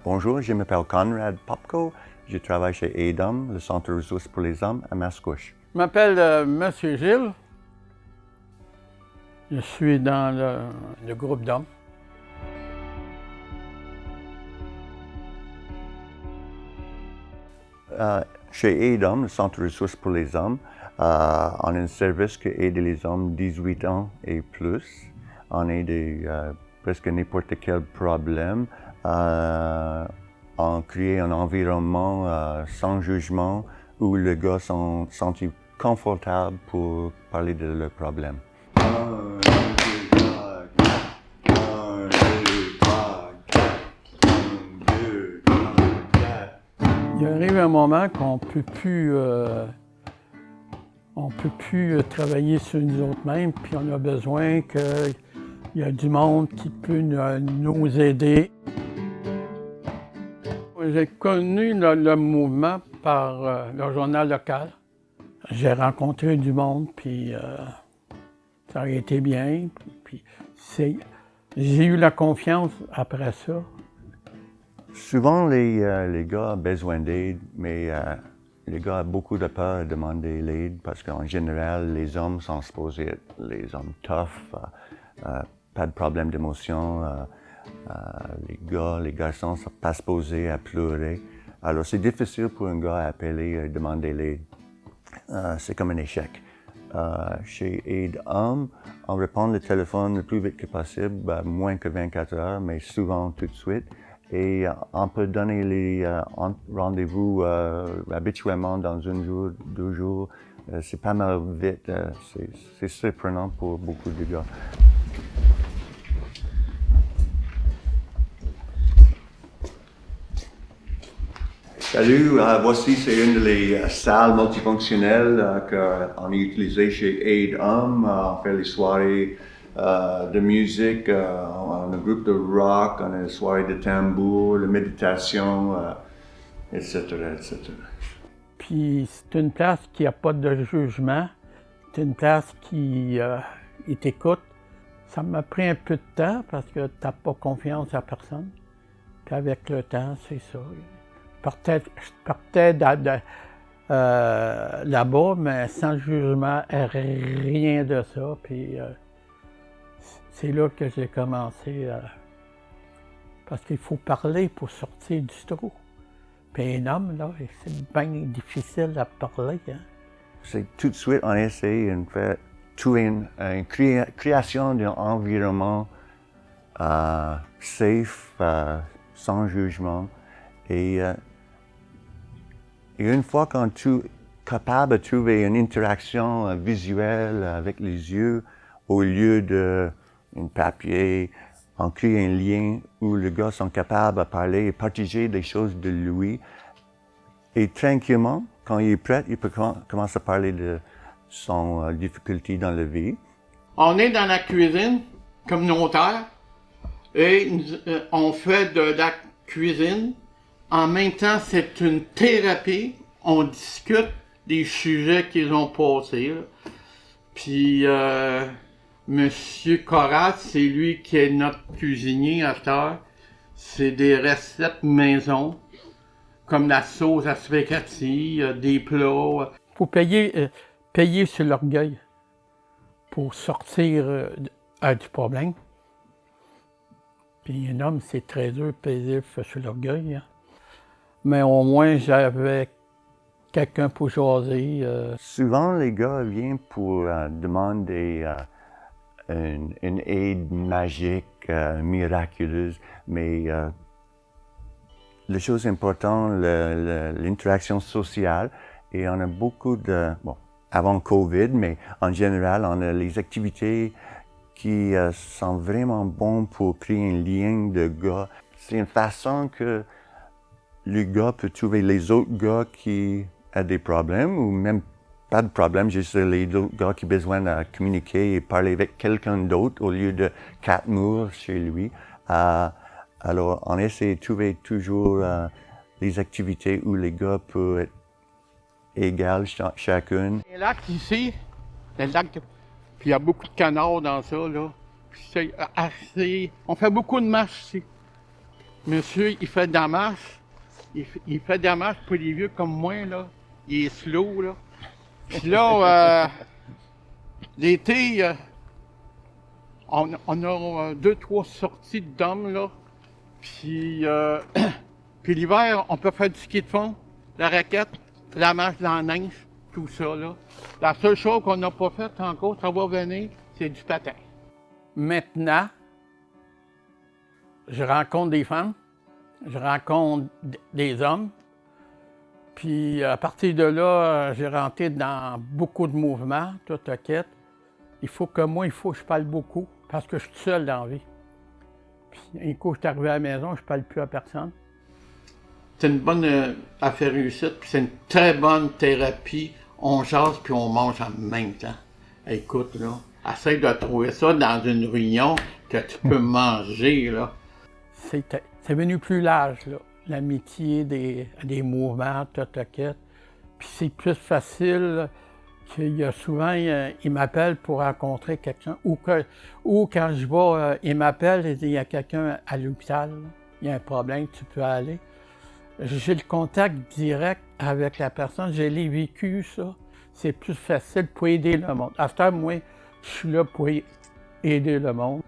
Bonjour, je m'appelle Conrad Popko. Je travaille chez AIDOM, le Centre ressources pour les hommes à Mascouche. Je m'appelle Monsieur Gilles. Je suis dans le groupe d'hommes. Chez AIDOM, le Centre ressources pour les hommes, on a un service qui aide les hommes 18 ans et plus. On aide presque n'importe quel problème. On crée un environnement sans jugement où les gars sont sentis confortables pour parler de leurs problèmes. Il arrive un moment qu'on peut plus travailler sur nous autres mêmes, puis on a besoin qu'il y ait du monde qui peut nous aider. J'ai connu le mouvement par le journal local. J'ai rencontré du monde, puis ça a été bien. Puis j'ai eu la confiance après ça. Souvent, les gars ont besoin d'aide, mais les gars ont beaucoup de peur de demander l'aide parce qu'en général, les hommes sont supposés être les hommes tough, pas de problème d'émotion. Les garçons ne sont pas supposés à pleurer. Alors, c'est difficile pour un gars à appeler et demander l'aide. C'est comme un échec. Chez Aide Homme, on répond le téléphone le plus vite que possible, moins que 24 heures, mais souvent tout de suite. Et on peut donner les rendez-vous habituellement dans un jour, 2 jours. C'est pas mal vite. C'est surprenant pour beaucoup de gars. Salut, voici c'est une des salles multifonctionnelles qu'on a utilisées chez Aide Homme. On fait les soirées de musique, on a un groupe de rock, on a des soirées de tambour, de méditation, etc., etc. Puis c'est une place qui n'a pas de jugement. C'est une place qui t'écoute. Ça m'a pris un peu de temps parce que tu n'as pas confiance à personne. Puis avec le temps, c'est ça. Je partais là-bas, mais sans jugement, rien de ça. Puis c'est là que j'ai commencé, parce qu'il faut parler pour sortir du trou. Puis un homme, là, c'est bien difficile à parler. Hein? C'est tout de suite, on essaie de faire une création d'un environnement safe, sans jugement. Et une fois qu'on est capable de trouver une interaction visuelle avec les yeux, au lieu d'un papier, on crée un lien où les gars sont capables de parler et partager des choses de lui. Et tranquillement, quand il est prêt, il peut commencer à parler de son difficulté dans la vie. On est dans la cuisine communautaire et on fait de la cuisine. En même temps, c'est une thérapie. On discute des sujets qu'ils ont passés. Là. Puis, Monsieur Corral, c'est lui qui est notre cuisinier à cette heure. C'est des recettes maison, comme la sauce à spaghetti, des plats. Il faut payer sur l'orgueil pour sortir du problème. Puis un homme, c'est très dur de payer sur l'orgueil. Hein. Mais au moins, j'avais quelqu'un pour jaser. Souvent, les gars viennent pour demander une aide magique, miraculeuse, mais la chose importante, l'interaction sociale, et on a beaucoup avant Covid, mais en général, on a les activités qui sont vraiment bonnes pour créer un lien de gars. C'est une façon que le gars peut trouver les autres gars qui ont des problèmes ou même pas de problème, juste les autres gars qui ont besoin de communiquer et parler avec quelqu'un d'autre au lieu de 4 murs chez lui. Alors, on essaie de trouver toujours les activités où les gars peuvent être égales chacune. Les lacs ici, les lacs, puis il y a beaucoup de canards dans ça, là. Puis c'est assez... On fait beaucoup de marches ici. Monsieur, il fait de la marche. Il fait de la marche pour les vieux comme moi, là. Il est slow, là. Puis là, l'été, on a 2-3 sorties d'hommes, là. Puis, puis l'hiver, on peut faire du ski de fond, la raquette, la marche dans la neige, tout ça, là. La seule chose qu'on n'a pas faite encore, ça va venir, c'est du patin. Maintenant, je rencontre des femmes, je rencontre des hommes, puis à partir de là, j'ai rentré dans beaucoup de mouvements, tout à quête. Il faut que je parle beaucoup, parce que je suis seul dans la vie. Puis un coup, je suis arrivé à la maison, je parle plus à personne. C'est une bonne affaire réussite, puis c'est une très bonne thérapie. On jase puis on mange en même temps. Écoute, là, essaye de trouver ça dans une réunion que tu peux manger, là. C'est devenu plus large, là. L'amitié, des mouvements, tout à quête. Puis c'est plus facile qu'il y a souvent, il m'appelle pour rencontrer quelqu'un. Ou quand je vais, il m'appelle et dit, il y a quelqu'un à l'hôpital, il y a un problème, tu peux aller. J'ai le contact direct avec la personne, je l'ai vécu, ça. C'est plus facile pour aider le monde. À ce temps, moi, je suis là pour aider le monde.